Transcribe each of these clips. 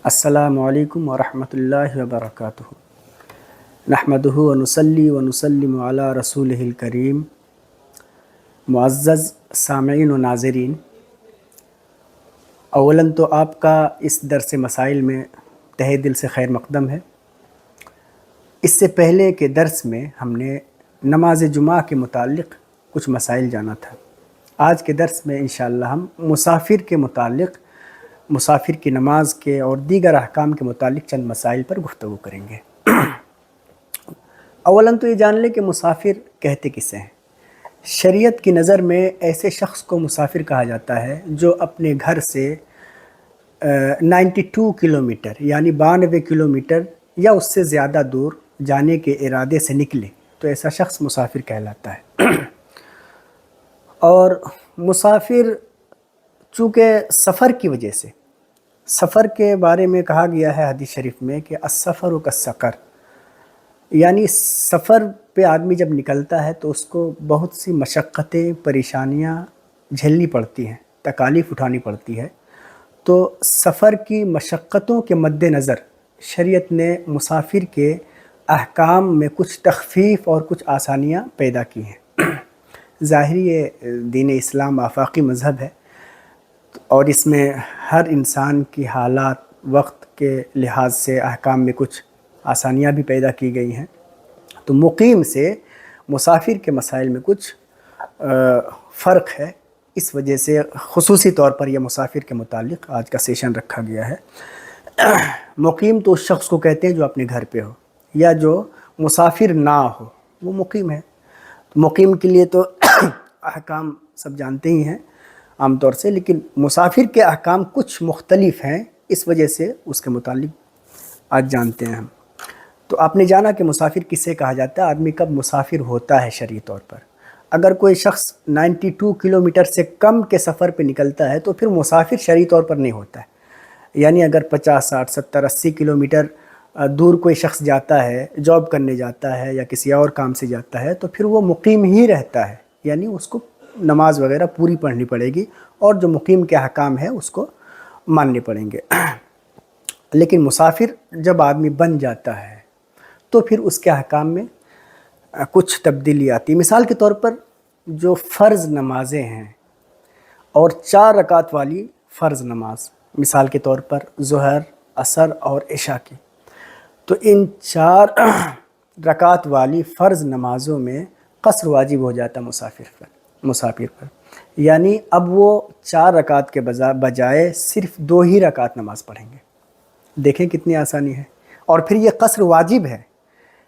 السلام علیکم ورحمۃ اللہ وبرکاتہ۔ نحمدہ ونصلی ونسلم علی رسولہ الکریم۔ معزز سامعین و ناظرین، اولاً تو آپ کا اس درس مسائل میں تہہ دل سے خیر مقدم ہے۔ اس سے پہلے کے درس میں ہم نے نماز جمعہ کے متعلق کچھ مسائل جانا تھا۔ آج کے درس میں انشاءاللہ ہم مسافر کے متعلق، مسافر کی نماز کے اور دیگر احکام کے متعلق چند مسائل پر گفتگو کریں گے۔ اولاً تو یہ جان لیں کہ مسافر کہتے کسے ہیں۔ شریعت کی نظر میں ایسے شخص کو مسافر کہا جاتا ہے جو اپنے گھر سے 92 کلومیٹر یعنی 92 کلومیٹر یا اس سے زیادہ دور جانے کے ارادے سے نکلے تو ایسا شخص مسافر کہلاتا ہے۔ اور مسافر چونکہ سفر کی وجہ سے، سفر کے بارے میں کہا گیا ہے حدیث شریف میں کہ السفر کالسقر، یعنی سفر پہ آدمی جب نکلتا ہے تو اس کو بہت سی مشقتیں، پریشانیاں جھیلنی پڑتی ہیں، تکالیف اٹھانی پڑتی ہے۔ تو سفر کی مشقتوں کے مد نظر شریعت نے مسافر کے احکام میں کچھ تخفیف اور کچھ آسانیاں پیدا کی ہیں۔ ظاہری یہ دین اسلام آفاقی مذہب ہے اور اس میں ہر انسان کی حالات، وقت کے لحاظ سے احکام میں کچھ آسانیاں بھی پیدا کی گئی ہیں۔ تو مقیم سے مسافر کے مسائل میں کچھ فرق ہے، اس وجہ سے خصوصی طور پر یہ مسافر کے متعلق آج کا سیشن رکھا گیا ہے۔ مقیم تو اس شخص کو کہتے ہیں جو اپنے گھر پہ ہو، یا جو مسافر نہ ہو وہ مقیم ہے۔ مقیم کے لیے تو احکام سب جانتے ہی ہیں عام طور سے، لیکن مسافر کے احکام کچھ مختلف ہیں، اس وجہ سے اس کے متعلق آج جانتے ہیں ہم۔ تو آپ نے جانا کہ مسافر کسے کہا جاتا ہے، آدمی کب مسافر ہوتا ہے شرعی طور پر۔ اگر کوئی شخص 92 کلومیٹر سے کم کے سفر پہ نکلتا ہے تو پھر مسافر شرعی طور پر نہیں ہوتا ہے۔ یعنی اگر 50، 60، 70، 80 کلومیٹر دور کوئی شخص جاتا ہے، جاب کرنے جاتا ہے یا کسی اور کام سے جاتا ہے، تو پھر وہ مقیم ہی رہتا ہے، یعنی اس کو نماز وغیرہ پوری پڑھنی پڑے گی اور جو مقیم کے احکام ہیں اس کو ماننے پڑیں گے۔ لیکن مسافر جب آدمی بن جاتا ہے تو پھر اس کے احکام میں کچھ تبدیلی آتی ہے۔ مثال کے طور پر جو فرض نمازیں ہیں اور 4 رکعت والی فرض نماز، مثال کے طور پر ظہر، عصر اور عشاء کی، تو ان 4 رکعت والی فرض نمازوں میں قصر واجب ہو جاتا مسافر پر، یعنی اب وہ 4 رکعت کے بجائے صرف 2 ہی رکعت نماز پڑھیں گے۔ دیکھیں کتنی آسانی ہے، اور پھر یہ قصر واجب ہے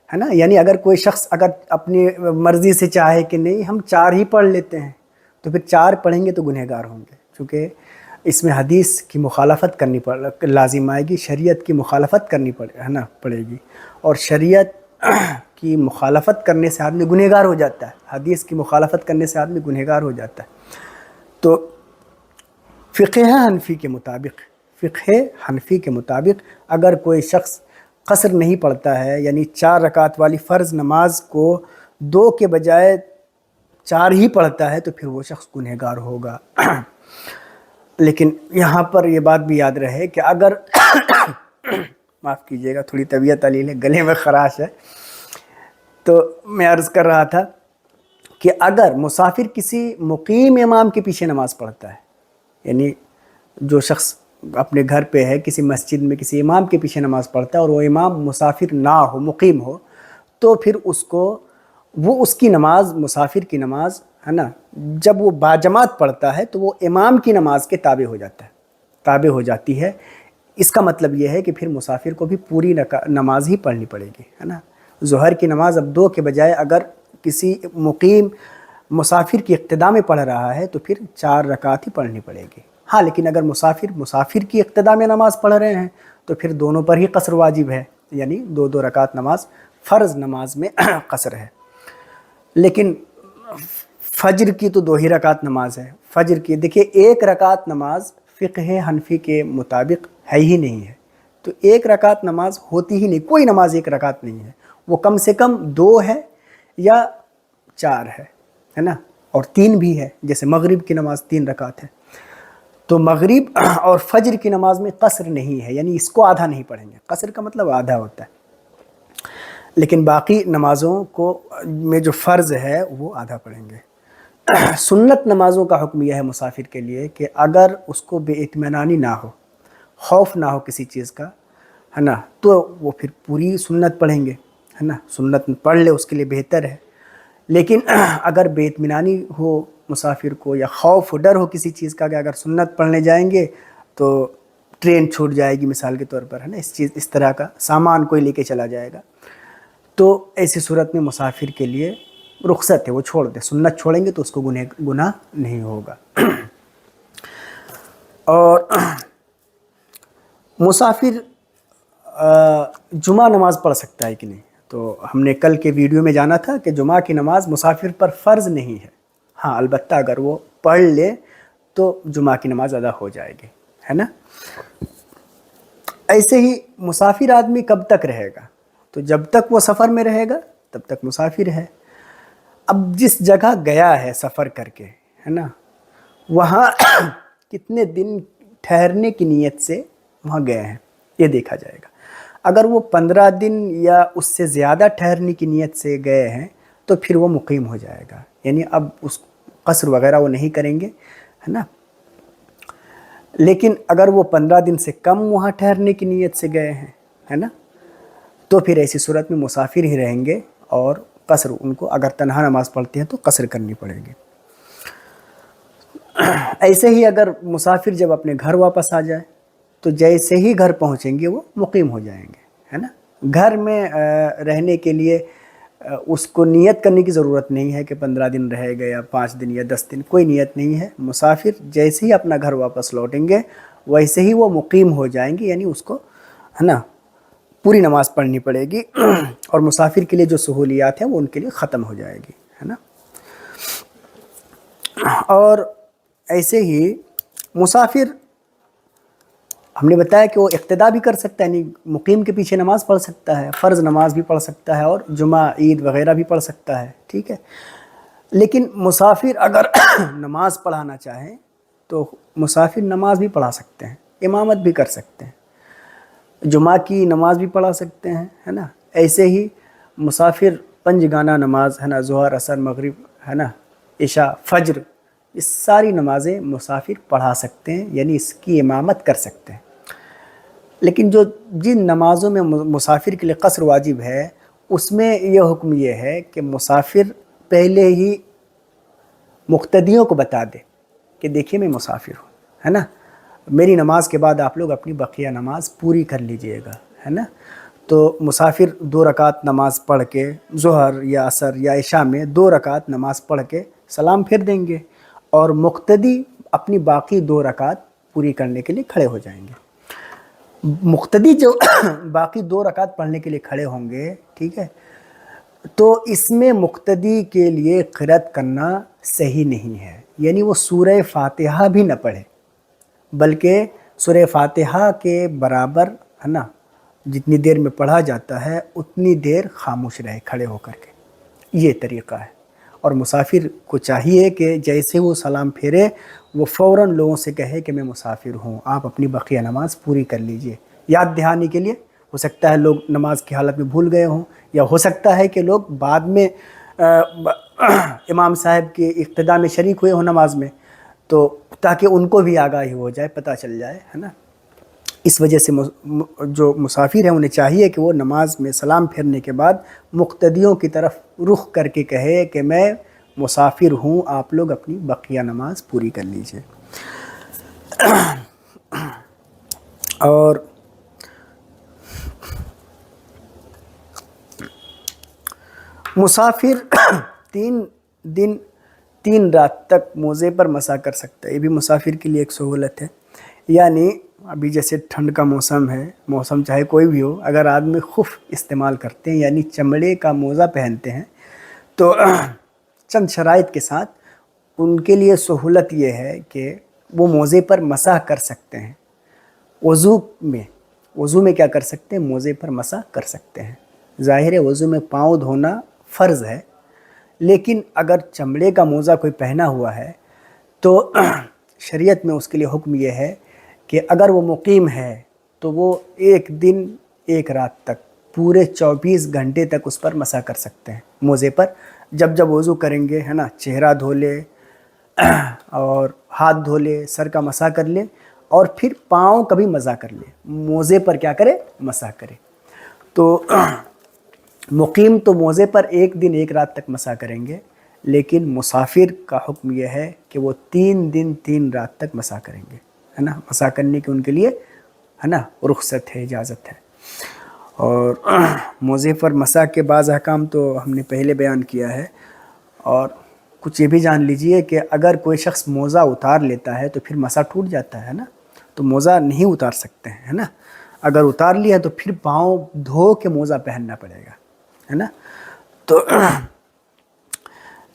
نا۔ یعنی اگر کوئی شخص اگر اپنی مرضی سے چاہے کہ نہیں ہم 4 ہی پڑھ لیتے ہیں تو پھر 4 پڑھیں گے تو گنہگار ہوں گے، چونکہ اس میں حدیث کی مخالفت کرنی لازم آئے گی، شریعت کی مخالفت کرنی پڑے گی، اور شریعت کی مخالفت کرنے سے آدمی گنہگار ہو جاتا ہے، حدیث کی مخالفت کرنے سے آدمی گنہگار ہو جاتا ہے۔ تو فقہ حنفی کے مطابق اگر کوئی شخص قصر نہیں پڑھتا ہے، یعنی 4 رکعت والی فرض نماز کو 2 کے بجائے 4 ہی پڑھتا ہے تو پھر وہ شخص گنہگار ہوگا۔ لیکن یہاں پر یہ بات بھی یاد رہے کہ اگر معاف کیجیے گا، تھوڑی طبیعت علیل ہے، گلے میں خراش ہے، تو میں عرض کر رہا تھا کہ اگر مسافر کسی مقیم امام کے پیچھے نماز پڑھتا ہے، یعنی جو شخص اپنے گھر پہ ہے، کسی مسجد میں کسی امام کے پیچھے نماز پڑھتا ہے اور وہ امام مسافر نہ ہو، مقیم ہو، تو پھر اس کی نماز، مسافر کی نماز ہے نا، جب وہ باجماعت پڑھتا ہے تو وہ امام کی نماز کے تابع ہو جاتی ہے۔ اس کا مطلب یہ ہے کہ پھر مسافر کو بھی پوری نماز ہی پڑھنی پڑے گی، ہے نا۔ ظہر کی نماز اب 2 کے بجائے اگر کسی مقیم مسافر کی اقتداء میں پڑھ رہا ہے تو پھر 4 رکعت ہی پڑھنی پڑے گی۔ ہاں، لیکن اگر مسافر کی اقتداء میں نماز پڑھ رہے ہیں تو پھر دونوں پر ہی قصر واجب ہے، یعنی 2 رکعت نماز فرض نماز میں قصر ہے۔ لیکن فجر کی تو 2 ہی رکعت نماز ہے۔ فجر کی دیکھیے 1 رکعت نماز فقہ حنفی کے مطابق ہے ہی نہیں ہے، تو 1 رکعت نماز ہوتی ہی نہیں، کوئی نماز 1 رکعت نہیں ہے، وہ کم سے کم 2 ہے یا 4 ہے نا، اور 3 بھی ہے، جیسے مغرب کی نماز 3 رکعت ہے۔ تو مغرب اور فجر کی نماز میں قصر نہیں ہے، یعنی اس کو آدھا نہیں پڑھیں گے، قصر کا مطلب آدھا ہوتا ہے، لیکن باقی نمازوں کو میں جو فرض ہے وہ آدھا پڑھیں گے۔ سنت نمازوں کا حکم یہ ہے مسافر کے لیے کہ اگر اس کو بے اطمینانی نہ ہو، خوف نہ ہو کسی چیز کا، ہے نا، تو وہ پھر پوری سنت پڑھیں گے، ہے نا، سنت پڑھ لے اس کے لیے بہتر ہے۔ لیکن اگر بے اطمینانی ہو مسافر کو، یا خوف و ڈر ہو کسی چیز کا کہ اگر سنت پڑھنے جائیں گے تو ٹرین چھوٹ جائے گی مثال کے طور پر، ہے نا، اس طرح کا سامان کوئی لے کے چلا جائے گا، تو ایسی صورت میں مسافر کے لیے رخصت ہے، وہ چھوڑ دے، سنت چھوڑیں گے تو اس کو گناہ نہیں ہوگا۔ اور مسافر جمعہ نماز پڑھ سکتا ہے کہ نہیں؟ تو ہم نے کل کے ویڈیو میں جانا تھا کہ جمعہ کی نماز مسافر پر فرض نہیں ہے، ہاں البتہ اگر وہ پڑھ لے تو جمعہ کی نماز ادا ہو جائے گی، ہے نا۔ ایسے ہی مسافر آدمی کب تک رہے گا؟ تو جب تک وہ سفر میں رہے گا تب تک مسافر ہے۔ اب جس جگہ گیا ہے سفر کر کے، ہے نا، وہاں کتنے دن ٹھہرنے کی نیت سے وہاں گئے ہیں یہ دیکھا جائے گا۔ اگر وہ 15 دن یا اس سے زیادہ ٹھہرنے کی نیت سے گئے ہیں تو پھر وہ مقیم ہو جائے گا، یعنی اب اس قصر وغیرہ وہ نہیں کریں گے، ہے نا۔ لیکن اگر وہ 15 دن سے کم وہاں ٹھہرنے کی نیت سے گئے ہیں، ہے نا، تو پھر ایسی صورت میں مسافر ہی رہیں گے، اور قصر ان کو اگر تنہا نماز پڑھتے ہیں تو قصر کرنی پڑے گی۔ ایسے ہی اگر مسافر جب اپنے گھر واپس آ جائے تو جیسے ہی گھر پہنچیں گے وہ مقیم ہو جائیں گے، ہے نا۔ گھر میں رہنے کے لیے اس کو نیت کرنے کی ضرورت نہیں ہے کہ 15 دن رہے گا یا 5 دن یا 10 دن، کوئی نیت نہیں ہے۔ مسافر جیسے ہی اپنا گھر واپس لوٹیں گے ویسے ہی وہ مقیم ہو جائیں گے، یعنی اس کو، ہے نا، پوری نماز پڑھنی پڑے گی، اور مسافر کے لیے جو سہولیات ہیں وہ ان کے لیے ختم ہو جائے گی، ہے نا۔ اور ایسے ہی مسافر ہم نے بتایا کہ وہ اقتداء بھی کر سکتا ہے، یعنی مقیم کے پیچھے نماز پڑھ سکتا ہے، فرض نماز بھی پڑھ سکتا ہے، اور جمعہ عید وغیرہ بھی پڑھ سکتا ہے، ٹھیک ہے۔ لیکن مسافر اگر نماز پڑھانا چاہیں تو مسافر نماز بھی پڑھا سکتے ہیں، امامت بھی کر سکتے ہیں، جمعہ کی نماز بھی پڑھا سکتے ہیں، ہے نا۔ ایسے ہی مسافر 5 گانا نماز، ہے نا، ظہر، عصر، مغرب، ہے نا، عشاء، فجر، اس ساری نمازیں مسافر پڑھا سکتے ہیں، یعنی اس کی امامت کر سکتے ہیں۔ لیکن جن نمازوں میں مسافر کے لیے قصر واجب ہے اس میں یہ حکم یہ ہے کہ مسافر پہلے ہی مقتدیوں کو بتا دے کہ دیکھیے میں مسافر ہوں، ہے نا، میری نماز کے بعد آپ لوگ اپنی بقیہ نماز پوری کر لیجئے گا، ہے نا۔ تو مسافر 2 رکعت نماز پڑھ کے، ظہر یا عصر یا عشاء میں 2 رکعت نماز پڑھ کے سلام پھر دیں گے، اور مقتدی اپنی باقی 2 رکعت پوری کرنے کے لیے کھڑے ہو جائیں گے۔ مقتدی جو باقی 2 رکعت پڑھنے کے لیے کھڑے ہوں گے، ٹھیک ہے، تو اس میں مقتدی کے لیے قرأت کرنا صحیح نہیں ہے، یعنی وہ سورہ فاتحہ بھی نہ پڑھے، بلکہ سورہ فاتحہ کے برابر، ہے نا، جتنی دیر میں پڑھا جاتا ہے اتنی دیر خاموش رہے کھڑے ہو کر کے، یہ طریقہ ہے۔ اور مسافر کو چاہیے کہ جیسے وہ سلام پھیرے وہ فوراً لوگوں سے کہے کہ میں مسافر ہوں، آپ اپنی بقیہ نماز پوری کر لیجئے، یاد دہانی کے لیے۔ ہو سکتا ہے لوگ نماز کی حالت میں بھول گئے ہوں، یا ہو سکتا ہے کہ لوگ بعد میں امام صاحب کے اقتداء میں شریک ہوئے ہوں نماز میں، تو تاکہ ان کو بھی آگاہی ہو جائے، پتہ چل جائے، ہے نا۔ اس وجہ سے جو مسافر ہیں انہیں چاہیے کہ وہ نماز میں سلام پھیرنے کے بعد مقتدیوں کی طرف رخ کر کے کہے کہ میں مسافر ہوں، آپ لوگ اپنی بقیہ نماز پوری کر لیجئے۔ اور مسافر 3 دن 3 رات تک موزے پر مسح کر سکتا ہے، یہ بھی مسافر کے لیے ایک سہولت ہے۔ یعنی ابھی جیسے ٹھنڈ کا موسم ہے، موسم چاہے کوئی بھی ہو، اگر آدمی خف استعمال کرتے ہیں یعنی چمڑے کا موزہ پہنتے ہیں، تو چند شرائط کے ساتھ ان کے لیے سہولت یہ ہے کہ وہ موزے پر مسح کر سکتے ہیں۔ وضو میں کیا کر سکتے ہیں؟ موزے پر مسح کر سکتے ہیں۔ ظاہر ہے وضو میں پاؤں دھونا فرض ہے، لیکن اگر چمڑے کا موزہ کوئی پہنا ہوا ہے تو شریعت میں اس کے لیے حکم یہ ہے کہ اگر وہ مقیم ہے تو وہ ایک دن ایک رات تک پورے 24 گھنٹے تک اس پر مسح کر سکتے ہیں، موزے پر. جب جب وضو کریں گے، ہے نا، چہرہ دھو لے اور ہاتھ دھو لے، سر کا مسح کر لے، اور پھر پاؤں کا بھی مسح کر لے، موزے پر کیا کرے؟ مسح کرے. تو مقیم تو موزے پر ایک دن ایک رات تک مسح کریں گے، لیکن مسافر کا حکم یہ ہے کہ وہ 3 دن 3 رات تک مسح کریں گے، ہے نا. مسح کرنے کی ان کے لیے، ہے نا، رخصت ہے، اجازت ہے. اور موزے پر مسح کے بعض احکام تو ہم نے پہلے بیان کیا ہے. اور کچھ یہ بھی جان لیجئے کہ اگر کوئی شخص موزہ اتار لیتا ہے تو پھر مسح ٹوٹ جاتا ہے نا، تو موزہ نہیں اتار سکتے ہیں، ہے نا. اگر اتار لیا تو پھر پاؤں دھو کے موزہ پہننا پڑے گا، ہے نا. تو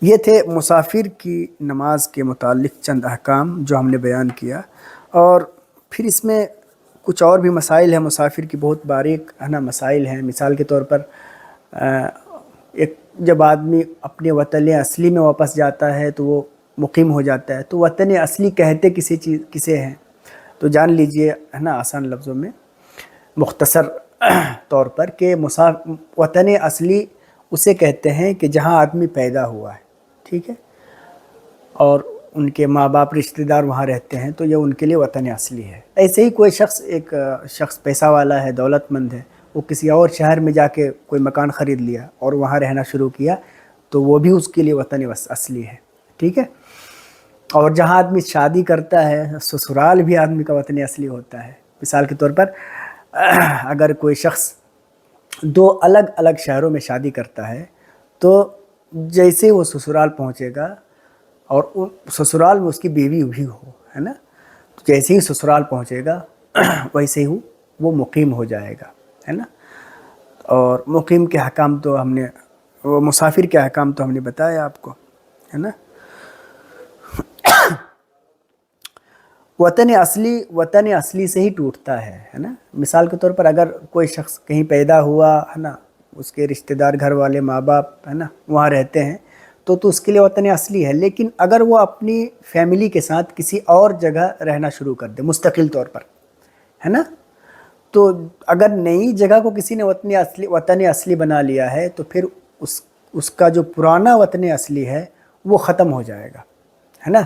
یہ تھے مسافر کی نماز کے متعلق چند احکام جو ہم نے بیان کیا. اور پھر اس میں کچھ اور بھی مسائل ہیں مسافر کی، بہت باریک، ہے نا، مسائل ہیں. مثال کے طور پر ایک جب آدمی اپنے وطن اصلی میں واپس جاتا ہے تو وہ مقیم ہو جاتا ہے، تو وطن اصلی کہتے کسے ہیں؟ تو جان لیجئے، ہے نا، آسان لفظوں میں، مختصر طور پر، کہ وطن اصلی اسے کہتے ہیں کہ جہاں آدمی پیدا ہوا ہے، ٹھیک ہے، اور ان کے ماں باپ رشتہ دار وہاں رہتے ہیں، تو یہ ان کے لیے وطن اصلی ہے. ایسے ہی کوئی شخص، ایک شخص پیسہ والا ہے، دولت مند ہے، وہ کسی اور شہر میں جا کے کوئی مکان خرید لیا اور وہاں رہنا شروع کیا، تو وہ بھی اس کے لیے وطن اصلی ہے، ٹھیک ہے. اور جہاں آدمی شادی کرتا ہے، سسرال بھی آدمی کا وطن اصلی ہوتا ہے. مثال کے طور پر اگر کوئی شخص 2 الگ الگ شہروں میں شادی کرتا ہے، تو جیسے وہ سسرال پہنچے گا، اور سسرال میں اس کی بیوی بھی ہو، ہے نا، تو جیسے ہی سسرال پہنچے گا ویسے ہی وہ مقیم ہو جائے گا، ہے نا. اور مقیم کے حکام تو ہم نے، وہ مسافر کے حکام تو ہم نے بتایا آپ کو، ہے نا. وطن اصلی سے ہی ٹوٹتا ہے نا. مثال کے طور پر اگر کوئی شخص کہیں پیدا ہوا، ہے نا، اس کے رشتہ دار، گھر والے، ماں باپ، ہے نا، وہاں رہتے ہیں، تو اس کے لیے وطن اصلی ہے. لیکن اگر وہ اپنی فیملی کے ساتھ کسی اور جگہ رہنا شروع کر دے مستقل طور پر، ہے نا، تو اگر نئی جگہ کو کسی نے وطن اصلی بنا لیا ہے، تو پھر اس کا جو پرانا وطن اصلی ہے وہ ختم ہو جائے گا، ہے نا.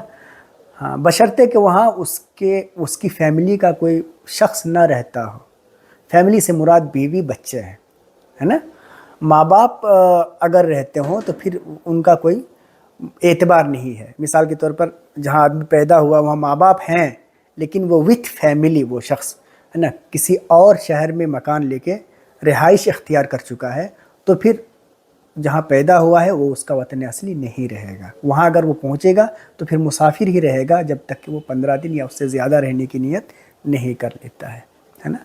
ہاں، بشرطے کہ وہاں اس کی فیملی کا کوئی شخص نہ رہتا ہو. فیملی سے مراد بیوی، بچے ہیں، ہے نا. ماں باپ اگر رہتے ہوں تو پھر ان کا کوئی اعتبار نہیں ہے. مثال کے طور پر جہاں آدمی پیدا ہوا وہاں ماں باپ ہیں، لیکن وہ وتھ فیملی، وہ شخص، ہے نا، کسی اور شہر میں مکان لے کے رہائش اختیار کر چکا ہے، تو پھر جہاں پیدا ہوا ہے وہ اس کا وطن اصلی نہیں رہے گا. وہاں اگر وہ پہنچے گا تو پھر مسافر ہی رہے گا، جب تک کہ وہ 15 دن یا اس سے زیادہ رہنے کی نیت نہیں کر لیتا ہے نا.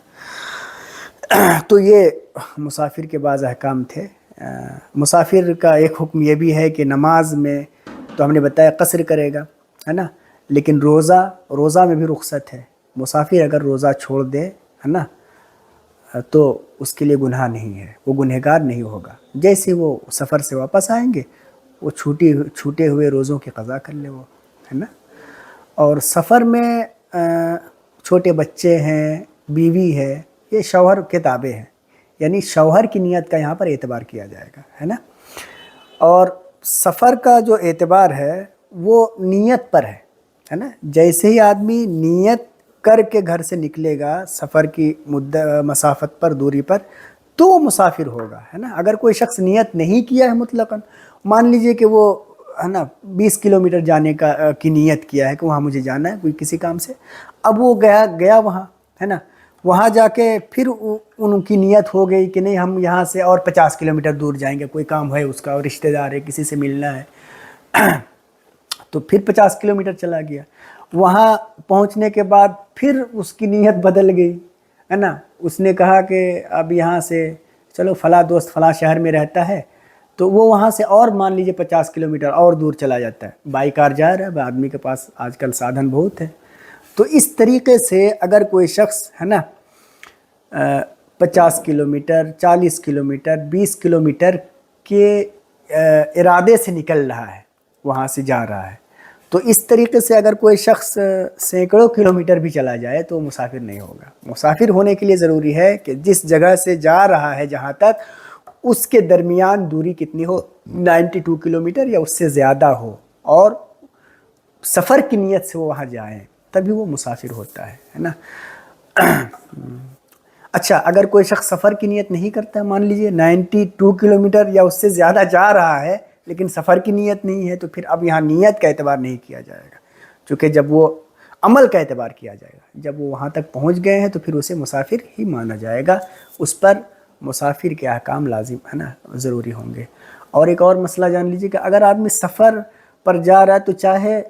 تو یہ مسافر کے بعض احکام تھے. مسافر کا ایک حکم یہ بھی ہے کہ نماز میں تو ہم نے بتایا قصر کرے گا، ہے نا، لیکن روزہ میں بھی رخصت ہے. مسافر اگر روزہ چھوڑ دے، ہے نا، تو اس کے لیے گناہ نہیں ہے، وہ گنہگار نہیں ہوگا. جیسے وہ سفر سے واپس آئیں گے، وہ چھوٹے ہوئے روزوں کی قضا کر لے وہ، ہے نا. اور سفر میں چھوٹے بچے ہیں، بیوی ہے، یہ شوہر کے تابع ہیں، یعنی شوہر کی نیت کا یہاں پر اعتبار کیا جائے گا، ہے نا. اور سفر کا جو اعتبار ہے وہ نیت پر ہے نا. جیسے ہی آدمی نیت کر کے گھر سے نکلے گا سفر کی مسافت پر، دوری پر، تو وہ مسافر ہوگا، ہے نا. اگر کوئی شخص نیت نہیں کیا ہے مطلقاً، مان لیجئے کہ وہ، ہے نا، 20 کلومیٹر جانے کی نیت کیا ہے کہ وہاں مجھے جانا ہے کوئی کسی کام سے، اب وہ گیا وہاں، ہے نا، وہاں جا کے پھر ان کی نیت ہو گئی کہ نہیں ہم یہاں سے اور 50 کلومیٹر دور جائیں گے، کوئی کام ہے اس کا، اور رشتہ دار ہے، کسی سے ملنا ہے، تو پھر 50 کلومیٹر چلا گیا. وہاں پہنچنے کے بعد پھر اس کی نیت بدل گئی، ہے نا. اس نے کہا کہ اب یہاں سے چلو فلاں دوست فلاں شہر میں رہتا ہے، تو وہ وہاں سے اور مان لیجئے 50 کلومیٹر اور دور چلا جاتا ہے. بائی کار جا رہا ہے، آدمی کے پاس آج کل سادھن بہت ہے. تو اس طریقے سے اگر کوئی شخص، ہے نا، 50 کلومیٹر، 40 کلومیٹر، 20 کلومیٹر کے ارادے سے نکل رہا ہے، وہاں سے جا رہا ہے، تو اس طریقے سے اگر کوئی شخص سینکڑوں کلومیٹر بھی چلا جائے تو وہ مسافر نہیں ہوگا. مسافر ہونے کے لیے ضروری ہے کہ جس جگہ سے جا رہا ہے جہاں تک اس کے درمیان دوری کتنی ہو, 92 کلومیٹر یا اس سے زیادہ ہو, اور سفر کی نیت سے وہ وہاں جائیں, تبھی وہ مسافر ہوتا ہے نا. اچھا, اگر کوئی شخص سفر کی نیت نہیں کرتا ہے, مان لیجئے 92 کلومیٹر یا اس سے زیادہ جا رہا ہے لیکن سفر کی نیت نہیں ہے, تو پھر اب یہاں نیت کا اعتبار نہیں کیا جائے گا, چونکہ جب وہ عمل کا اعتبار کیا جائے گا. جب وہ وہاں تک پہنچ گئے ہیں تو پھر اسے مسافر ہی مانا جائے گا, اس پر مسافر کے احکام لازم ہے نا, ضروری ہوں گے. اور ایک اور مسئلہ جان لیجئے کہ اگر آدمی سفر پر جا رہا ہے تو چاہے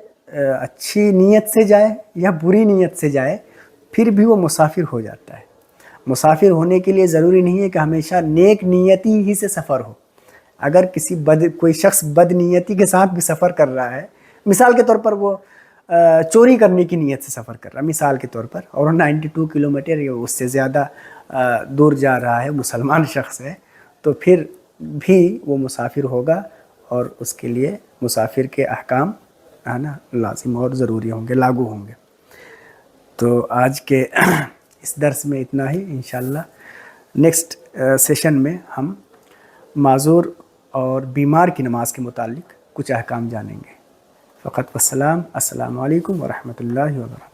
اچھی نیت سے جائے یا بری نیت سے جائے, پھر بھی وہ مسافر ہو جاتا ہے. مسافر ہونے کے لیے ضروری نہیں ہے کہ ہمیشہ نیک نیتی ہی سے سفر ہو. اگر کوئی شخص بد نیتی کے ساتھ بھی سفر کر رہا ہے, مثال کے طور پر وہ چوری کرنے کی نیت سے سفر کر رہا ہے مثال کے طور پر, اور 92 کلومیٹر یا اس سے زیادہ دور جا رہا ہے, مسلمان شخص ہے, تو پھر بھی وہ مسافر ہوگا, اور اس کے لیے مسافر کے احکام ہے نا لازم اور ضروری ہوں گے, لاگو ہوں گے. تو آج کے اس درس میں اتنا ہی. انشاءاللہ نیکسٹ سیشن میں ہم معذور اور بیمار کی نماز کے متعلق کچھ احکام جانیں گے. فقط والسلام. السلام علیکم ورحمۃ اللہ وبرکاتہ.